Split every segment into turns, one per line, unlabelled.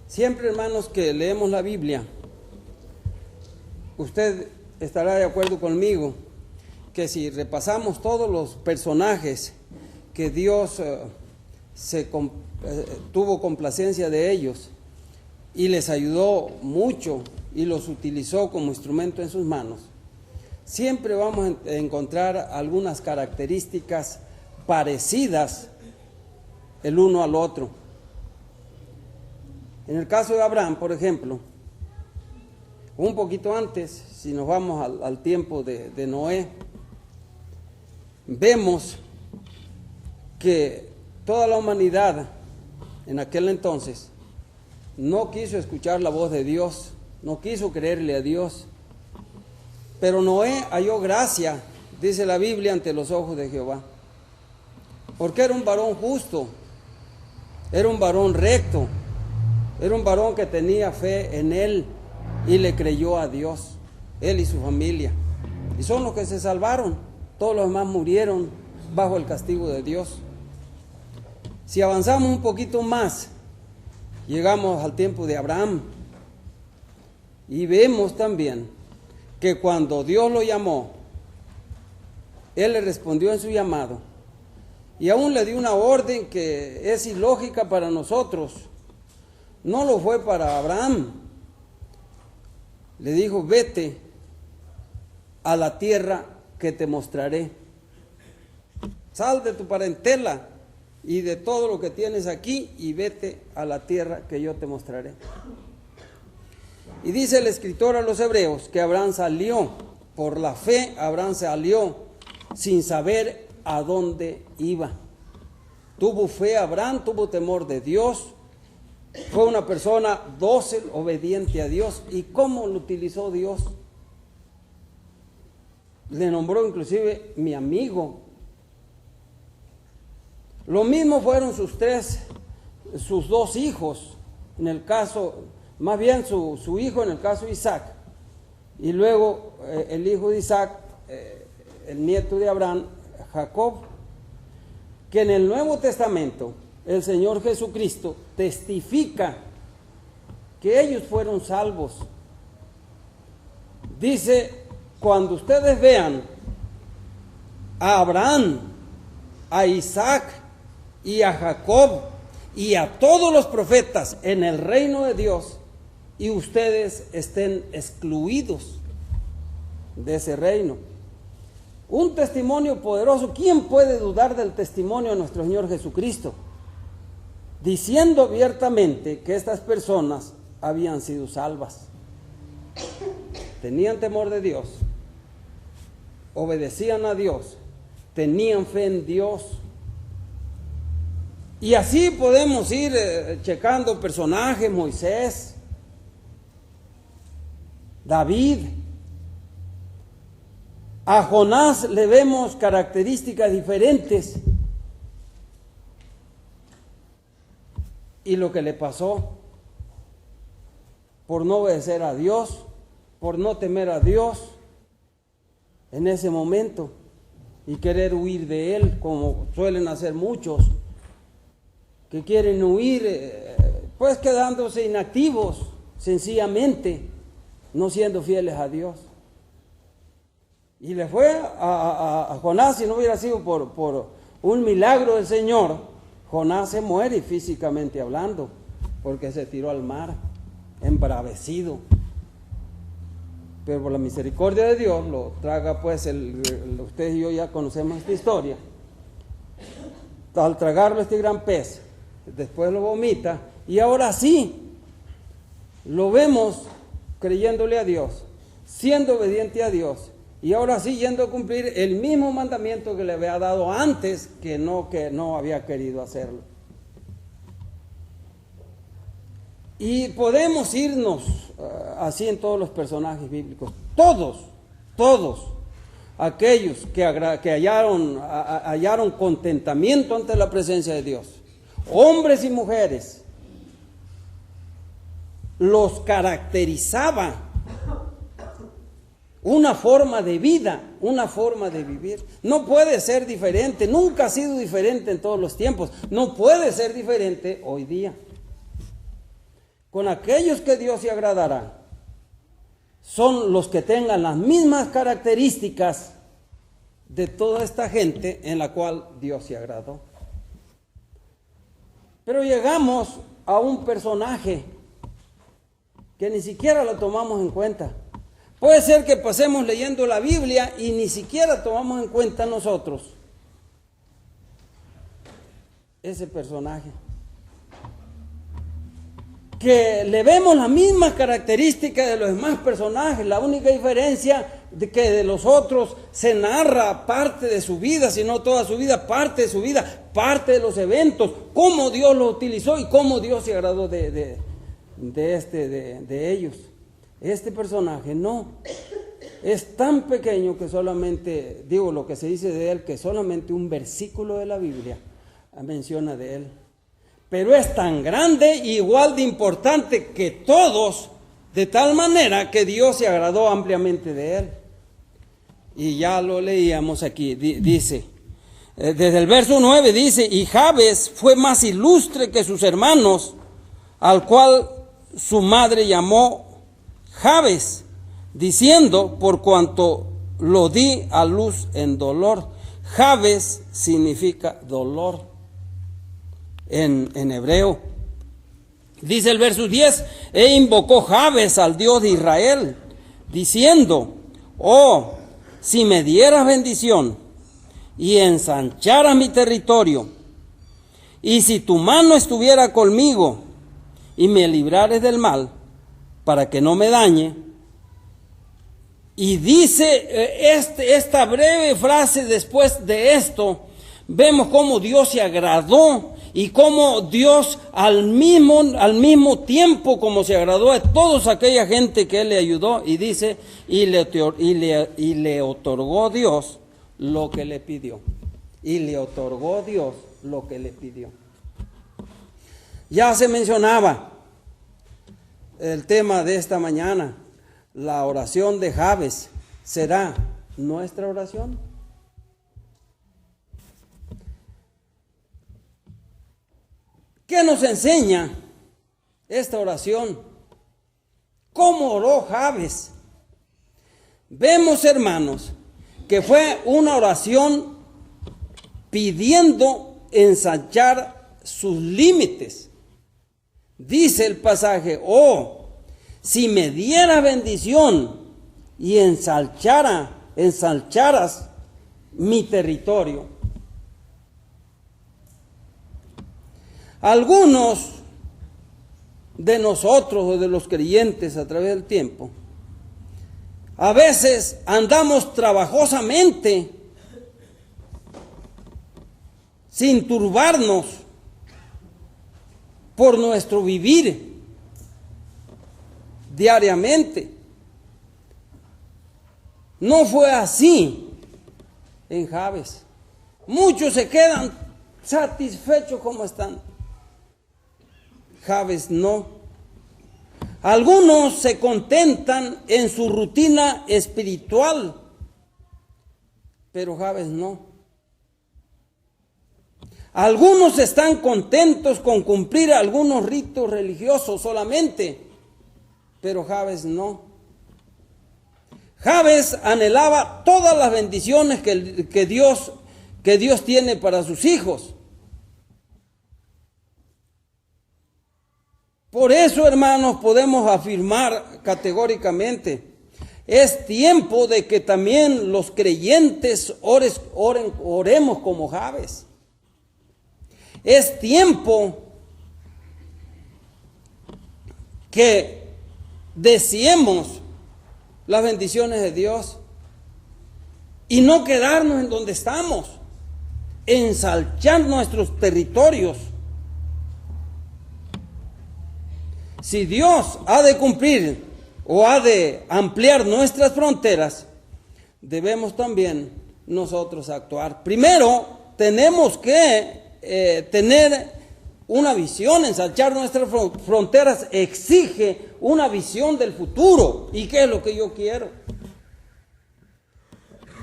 Siempre, hermanos, que leemos la Biblia, usted estará de acuerdo conmigo que si repasamos todos los personajes que Dios tuvo complacencia de ellos y les ayudó mucho y los utilizó como instrumento en sus manos, siempre vamos a encontrar algunas características parecidas el uno al otro. En el caso de Abraham, por ejemplo, un poquito antes, si nos vamos al tiempo de Noé, vemos que toda la humanidad en aquel entonces no quiso escuchar la voz de Dios, no quiso creerle a Dios, pero Noé halló gracia, dice la Biblia, ante los ojos de Jehová, porque era un varón justo, era un varón recto, era un varón que tenía fe en él y le creyó a Dios, él y su familia. Y son los que se salvaron, todos los demás murieron bajo el castigo de Dios. Si avanzamos un poquito más, llegamos al tiempo de Abraham y vemos también que cuando Dios lo llamó, él le respondió en su llamado y aún le dio una orden que es ilógica para nosotros. No lo fue para Abraham. Le dijo: vete a la tierra que te mostraré. Sal de tu parentela y de todo lo que tienes aquí y vete a la tierra que yo te mostraré. Y dice el escritor a los Hebreos que Abraham salió, por la fe Abraham salió sin saber a dónde iba. Tuvo fe Abraham, tuvo temor de Dios. Fue una persona dócil, obediente a Dios. ¿Y cómo lo utilizó Dios? Le nombró inclusive mi amigo. Lo mismo fueron sus dos hijos, en el caso, más bien su hijo en el caso de Isaac. Y luego el hijo de Isaac, el nieto de Abraham, Jacob, que en el Nuevo Testamento el Señor Jesucristo testifica que ellos fueron salvos. Dice: cuando ustedes vean a Abraham, a Isaac y a Jacob y a todos los profetas en el reino de Dios y ustedes estén excluidos de ese reino. Un testimonio poderoso. ¿Quién puede dudar del testimonio de nuestro Señor Jesucristo? Diciendo abiertamente que estas personas habían sido salvas. Tenían temor de Dios, obedecían a Dios, tenían fe en Dios. Y así podemos ir checando personajes: Moisés, David. A Jonás le vemos características diferentes. Y lo que le pasó por no obedecer a Dios, por no temer a Dios en ese momento y querer huir de Él, como suelen hacer muchos, que quieren huir, pues quedándose inactivos, sencillamente, no siendo fieles a Dios. Y le fue a Jonás, si no hubiera sido por un milagro del Señor, Jonás se muere físicamente hablando, porque se tiró al mar, embravecido. Pero por la misericordia de Dios lo traga, pues, ustedes y yo ya conocemos esta historia. Al tragarlo este gran pez, después lo vomita, y ahora sí, lo vemos creyéndole a Dios, siendo obediente a Dios, y ahora sí yendo a cumplir el mismo mandamiento que le había dado antes, que no había querido hacerlo. Y podemos irnos así en todos los personajes bíblicos, todos aquellos que hallaron contentamiento ante la presencia de Dios, hombres y mujeres, los caracterizaba una forma de vida, una forma de vivir. No puede ser diferente, nunca ha sido diferente en todos los tiempos, no puede ser diferente hoy día. con aquellos que Dios se agradará son los que tengan las mismas características de toda esta gente en la cual Dios se agradó. Pero llegamos a un personaje que ni siquiera lo tomamos en cuenta. Puede ser que pasemos leyendo la Biblia y ni siquiera tomamos en cuenta nosotros ese personaje, que le vemos las mismas características de los demás personajes. La única diferencia de que de los otros se narra parte de su vida, si no toda su vida, parte de su vida, parte de los eventos, cómo Dios lo utilizó y cómo Dios se agradó de ellos. Este personaje no, es tan pequeño que solamente, digo lo que se dice de él, que solamente un versículo de la Biblia menciona de él. Pero es tan grande y igual de importante que todos, de tal manera que Dios se agradó ampliamente de él. Y ya lo leíamos aquí, dice, desde el verso 9 dice, y Jabes fue más ilustre que sus hermanos, al cual su madre llamó Jabes, diciendo, por cuanto lo di a luz en dolor. Jabes significa dolor en hebreo. Dice el verso 10, e invocó Jabes al Dios de Israel, diciendo, oh, si me dieras bendición y ensancharas mi territorio, y si tu mano estuviera conmigo y me librares del mal, para que no me dañe. Y dice esta breve frase después de esto, vemos cómo Dios se agradó y cómo Dios al mismo tiempo como se agradó a toda aquella gente que Él le ayudó, y dice, y le otorgó Dios lo que le pidió. Y le otorgó Dios lo que le pidió. Ya se mencionaba el tema de esta mañana, la oración de Jabes. ¿Será nuestra oración? ¿Qué nos enseña esta oración? ¿Cómo oró Jabes? Vemos, hermanos, que fue una oración pidiendo ensanchar sus límites. Dice el pasaje, oh, si me diera bendición y ensancharas mi territorio. Algunos de nosotros o de los creyentes a través del tiempo, a veces andamos trabajosamente sin turbarnos por nuestro vivir diariamente. No fue así en Jabes. Muchos se quedan satisfechos como están. Jabes no. Algunos se contentan en su rutina espiritual, pero Jabes no. Algunos están contentos con cumplir algunos ritos religiosos solamente, pero Jabes no. Jabes anhelaba todas las bendiciones que Dios tiene para sus hijos. Por eso, hermanos, podemos afirmar categóricamente, es tiempo de que también los creyentes oremos como Jabes. Es tiempo que deseemos las bendiciones de Dios y no quedarnos en donde estamos, ensanchar nuestros territorios. Si Dios ha de cumplir o ha de ampliar nuestras fronteras, debemos también nosotros actuar. Primero, tenemos que tener una visión. Ensanchar nuestras fronteras exige una visión del futuro. ¿Y qué es lo que yo quiero?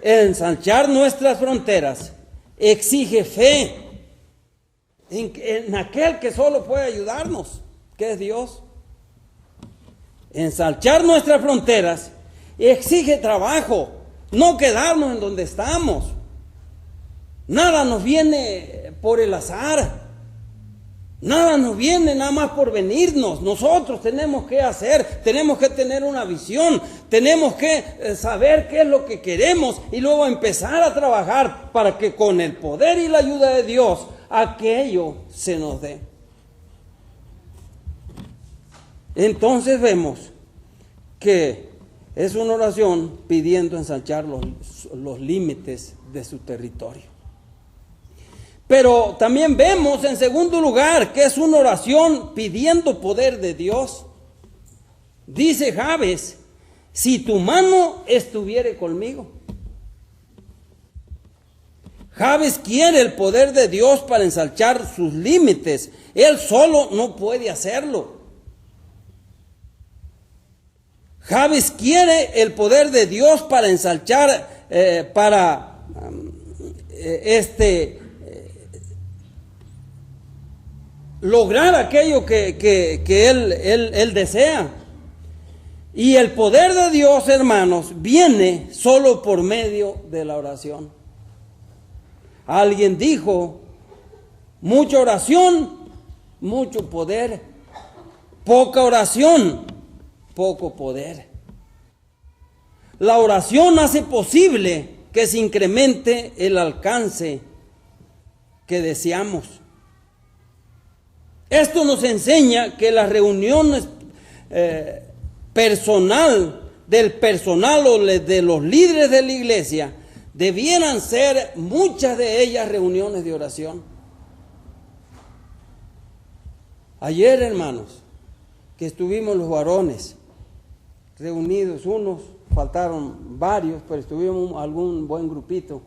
Ensanchar nuestras fronteras exige fe en aquel que solo puede ayudarnos, que es Dios. ensanchar nuestras fronteras exige trabajo, no quedarnos en donde estamos. Nada nos viene por el azar. Nada nos viene nada más por venirnos. Nosotros tenemos que hacer, tenemos que tener una visión, tenemos que saber qué es lo que queremos y luego empezar a trabajar para que con el poder y la ayuda de Dios aquello se nos dé. Entonces vemos que es una oración pidiendo ensanchar los límites de su territorio. Pero también vemos en segundo lugar que es una oración pidiendo poder de Dios. Dice Jabes, si tu mano estuviere conmigo. Jabes quiere el poder de Dios para ensanchar sus límites. Él solo no puede hacerlo. Jabes quiere el poder de Dios para ensanchar, lograr aquello que él desea. Y el poder de Dios, hermanos, viene solo por medio de la oración. Alguien dijo, mucha oración, mucho poder. Poca oración, poco poder. La oración hace posible que se incremente el alcance que deseamos. Esto nos enseña que las reuniones del personal o de los líderes de la iglesia debieran ser muchas de ellas reuniones de oración. Ayer, hermanos, que estuvimos los varones reunidos, faltaron varios, pero estuvimos algún buen grupito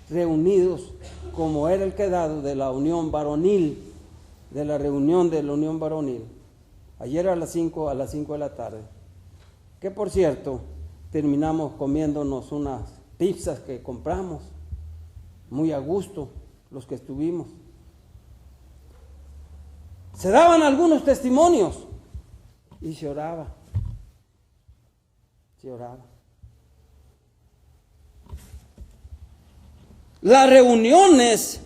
reunidos, como era el quedado de la unión varonil, de la reunión de la unión varonil, ayer a las 5 de la tarde, que por cierto, terminamos comiéndonos unas pizzas que compramos, muy a gusto los que estuvimos. Se daban algunos testimonios y se oraba. Las reuniones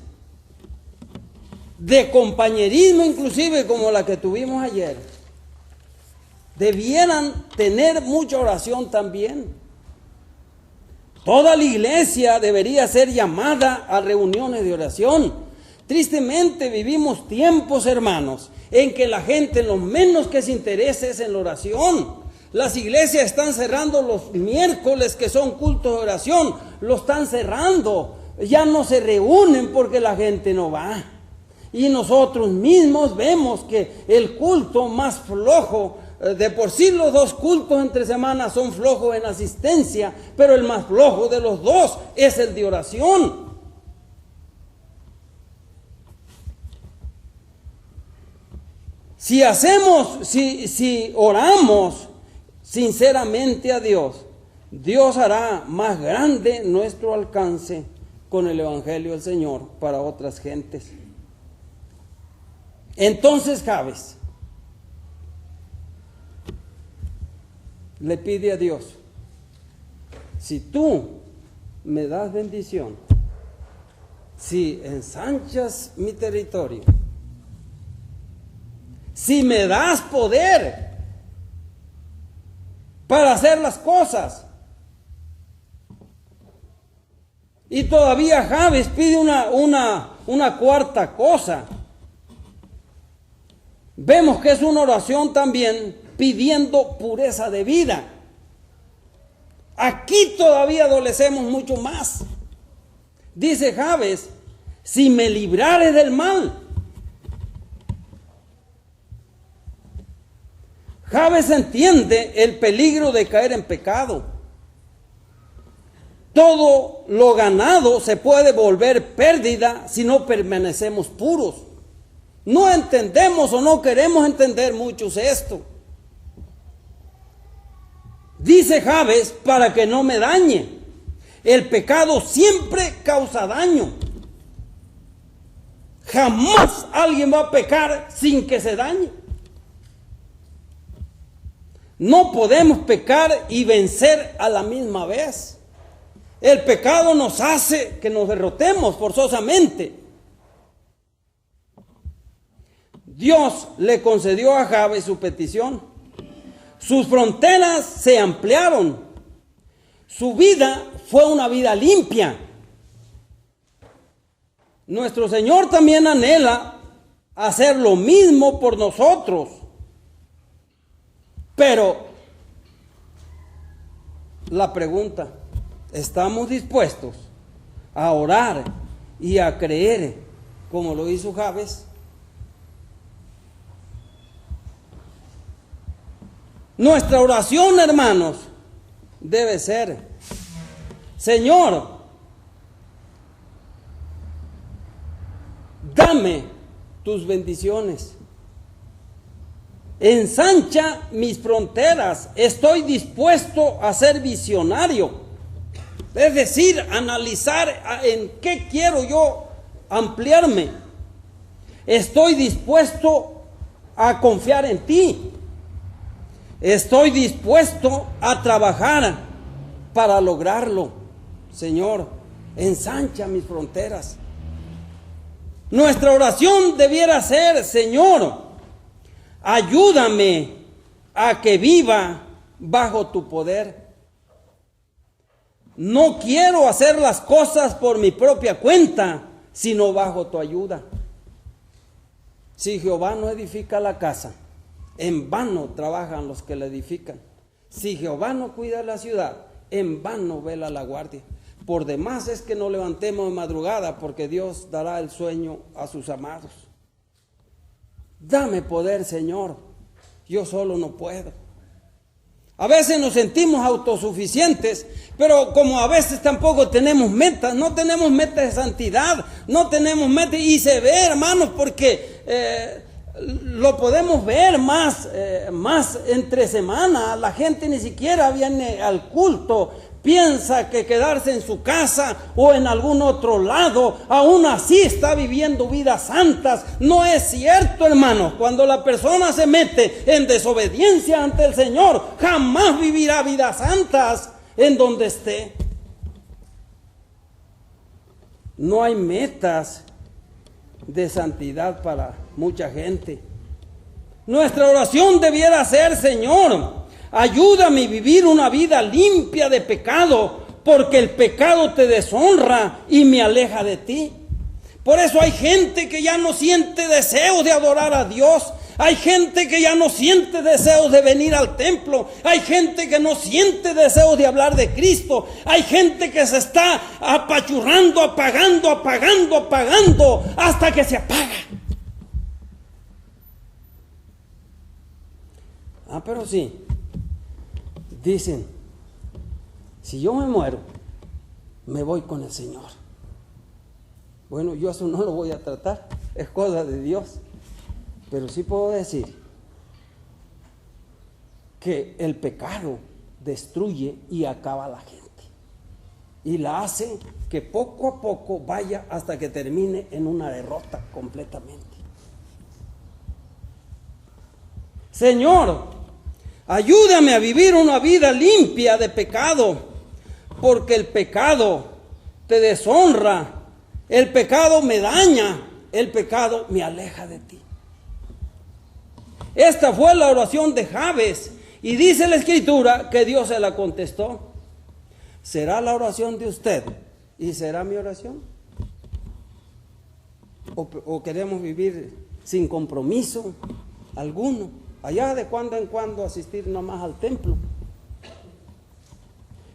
de compañerismo, inclusive como la que tuvimos ayer, debieran tener mucha oración también. Toda la iglesia debería ser llamada a reuniones de oración. Tristemente vivimos tiempos, hermanos, en que la gente lo menos que se interesa es en la oración. Las iglesias están cerrando los miércoles, que son cultos de oración, lo están cerrando. Ya no se reúnen porque la gente no va. Y nosotros mismos vemos que el culto más flojo, de por sí los dos cultos entre semanas son flojos en asistencia, pero el más flojo de los dos es el de oración. Si oramos sinceramente a Dios, Dios hará más grande nuestro alcance con el Evangelio del Señor para otras gentes. Entonces Jabes le pide a Dios, si tú me das bendición, si ensanchas mi territorio, si me das poder para hacer las cosas. Y todavía Jabes pide una cuarta cosa. Vemos que es una oración también pidiendo pureza de vida. Aquí todavía adolecemos mucho más. Dice Jabes, si me librares del mal. Jabes entiende el peligro de caer en pecado. Todo lo ganado se puede volver pérdida si no permanecemos puros. No entendemos o no queremos entender muchos esto. Dice Jabes, para que no me dañe. El pecado siempre causa daño. Jamás alguien va a pecar sin que se dañe. No podemos pecar y vencer a la misma vez. El pecado nos hace que nos derrotemos forzosamente. Dios le concedió a Jabes su petición. Sus fronteras se ampliaron. Su vida fue una vida limpia. Nuestro Señor también anhela hacer lo mismo por nosotros. Pero la pregunta, ¿estamos dispuestos a orar y a creer como lo hizo Jabes? Nuestra oración, hermanos, debe ser: Señor, dame tus bendiciones. Ensancha mis fronteras. Estoy dispuesto a ser visionario. Es decir, analizar en qué quiero yo ampliarme. Estoy dispuesto a confiar en ti. Estoy dispuesto a trabajar para lograrlo. Señor, ensancha mis fronteras. Nuestra oración debiera ser: Señor, ayúdame a que viva bajo tu poder. No quiero hacer las cosas por mi propia cuenta, sino bajo tu ayuda. Si Jehová no edifica la casa, en vano trabajan los que la edifican. Si Jehová no cuida la ciudad, en vano vela la guardia. Por demás es que nos levantemos de madrugada, porque Dios dará el sueño a sus amados. Dame poder, Señor. Yo solo no puedo. A veces nos sentimos autosuficientes, pero como a veces tampoco tenemos metas, no tenemos metas de santidad, no tenemos metas, y se ve, hermanos, porque lo podemos ver más entre semana. La gente ni siquiera viene al culto, piensa que quedarse en su casa o en algún otro lado, aún así está viviendo vidas santas. No es cierto, hermanos. Cuando la persona se mete en desobediencia ante el Señor, jamás vivirá vidas santas en donde esté. No hay metas de santidad para mucha gente. Nuestra oración debiera ser: Señor, ayúdame a vivir una vida limpia de pecado, porque el pecado te deshonra y me aleja de ti. Por eso hay gente que ya no siente deseo de adorar a Dios. Hay gente que ya no siente deseos de venir al templo. Hay gente que no siente deseos de hablar de Cristo. Hay gente que se está apachurrando, apagando, hasta que se apaga. Pero sí, dicen, si yo me muero, me voy con el Señor. Bueno, yo eso no lo voy a tratar, es cosa de Dios. Pero sí puedo decir que el pecado destruye y acaba a la gente. Y la hace que poco a poco vaya hasta que termine en una derrota completamente. Señor, ayúdame a vivir una vida limpia de pecado, porque el pecado te deshonra, el pecado me daña, el pecado me aleja de ti. Esta fue la oración de Jabes, y dice la Escritura que Dios se la contestó. ¿Será la oración de usted y será mi oración? ¿O queremos vivir sin compromiso alguno? Allá de cuando en cuando asistir nomás al templo.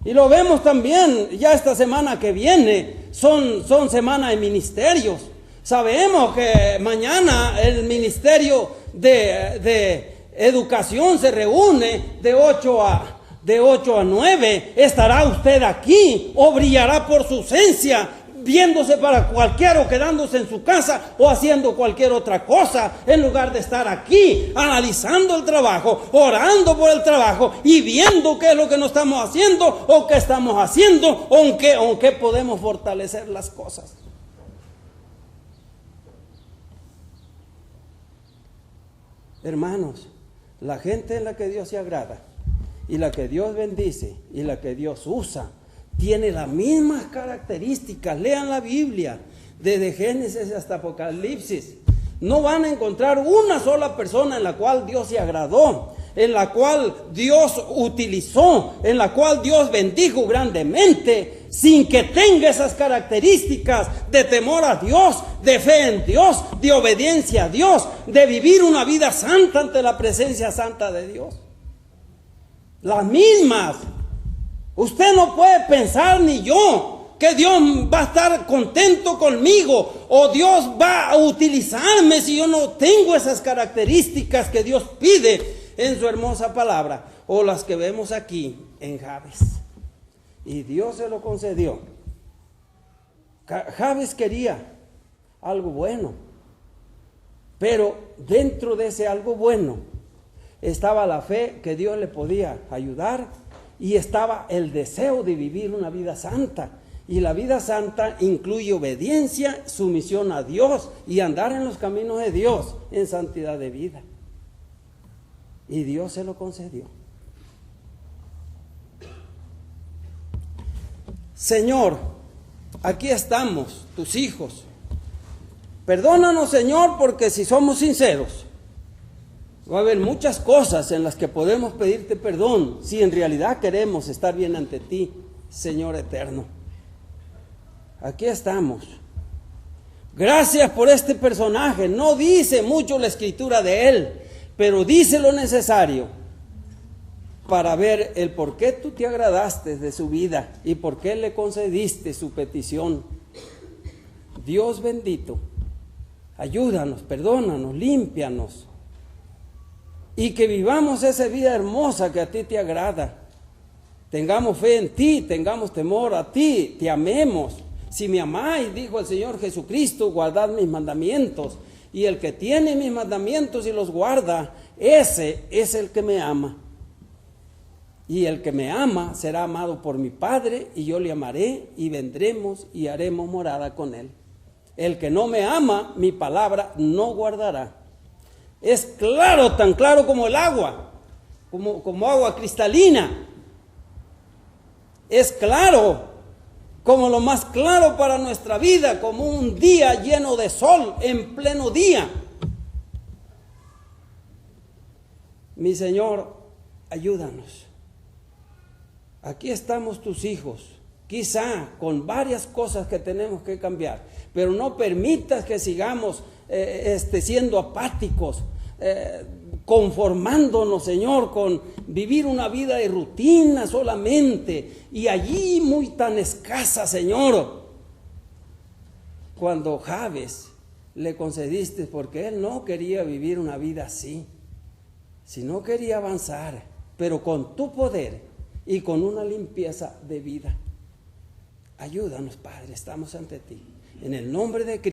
Y lo vemos también, ya esta semana que viene, son semanas de ministerios. Sabemos que mañana el ministerio de educación se reúne de 8 a 9. ¿Estará usted aquí o brillará por su ausencia, viéndose para cualquiera o quedándose en su casa o haciendo cualquier otra cosa, en lugar de estar aquí analizando el trabajo, orando por el trabajo y viendo qué es lo que no estamos haciendo o qué estamos haciendo o en qué podemos fortalecer las cosas? Hermanos, la gente en la que Dios se agrada y la que Dios bendice y la que Dios usa tiene las mismas características. Lean la Biblia, desde Génesis hasta Apocalipsis. No van a encontrar una sola persona en la cual Dios se agradó, en la cual Dios utilizó, en la cual Dios bendijo grandemente, sin que tenga esas características de temor a Dios, de fe en Dios, de obediencia a Dios, de vivir una vida santa ante la presencia santa de Dios. Las mismas. Usted no puede pensar, ni yo, que Dios va a estar contento conmigo o Dios va a utilizarme si yo no tengo esas características que Dios pide en su hermosa palabra, o las que vemos aquí en Jabes. Y Dios se lo concedió. Jabes quería algo bueno, pero dentro de ese algo bueno estaba la fe que Dios le podía ayudar, y estaba el deseo de vivir una vida santa. Y la vida santa incluye obediencia, sumisión a Dios y andar en los caminos de Dios en santidad de vida. Y Dios se lo concedió. Señor, aquí estamos, tus hijos. Perdónanos, Señor, porque si somos sinceros, va a haber muchas cosas en las que podemos pedirte perdón si en realidad queremos estar bien ante ti, Señor eterno. Aquí estamos. Gracias por este personaje. No dice mucho la escritura de él, pero dice lo necesario para ver el por qué tú te agradaste de su vida y por qué le concediste su petición. Dios bendito, ayúdanos, perdónanos, límpianos, y que vivamos esa vida hermosa que a ti te agrada. Tengamos fe en ti, tengamos temor a ti, te amemos. Si me amáis, dijo el Señor Jesucristo, guardad mis mandamientos. Y el que tiene mis mandamientos y los guarda, ese es el que me ama. Y el que me ama será amado por mi Padre, y yo le amaré, y vendremos y haremos morada con él. El que no me ama, mi palabra no guardará. Es claro, tan claro como el agua, como agua cristalina. Es claro, como lo más claro para nuestra vida, como un día lleno de sol, en pleno día. Mi Señor, ayúdanos. Aquí estamos tus hijos, quizá con varias cosas que tenemos que cambiar, pero no permitas que sigamos siendo apáticos, conformándonos, Señor, con vivir una vida de rutina solamente, y allí muy tan escasa, Señor, cuando Jabes le concediste, porque él no quería vivir una vida así, sino quería avanzar, pero con tu poder y con una limpieza de vida. Ayúdanos, Padre, estamos ante ti, en el nombre de Cristo.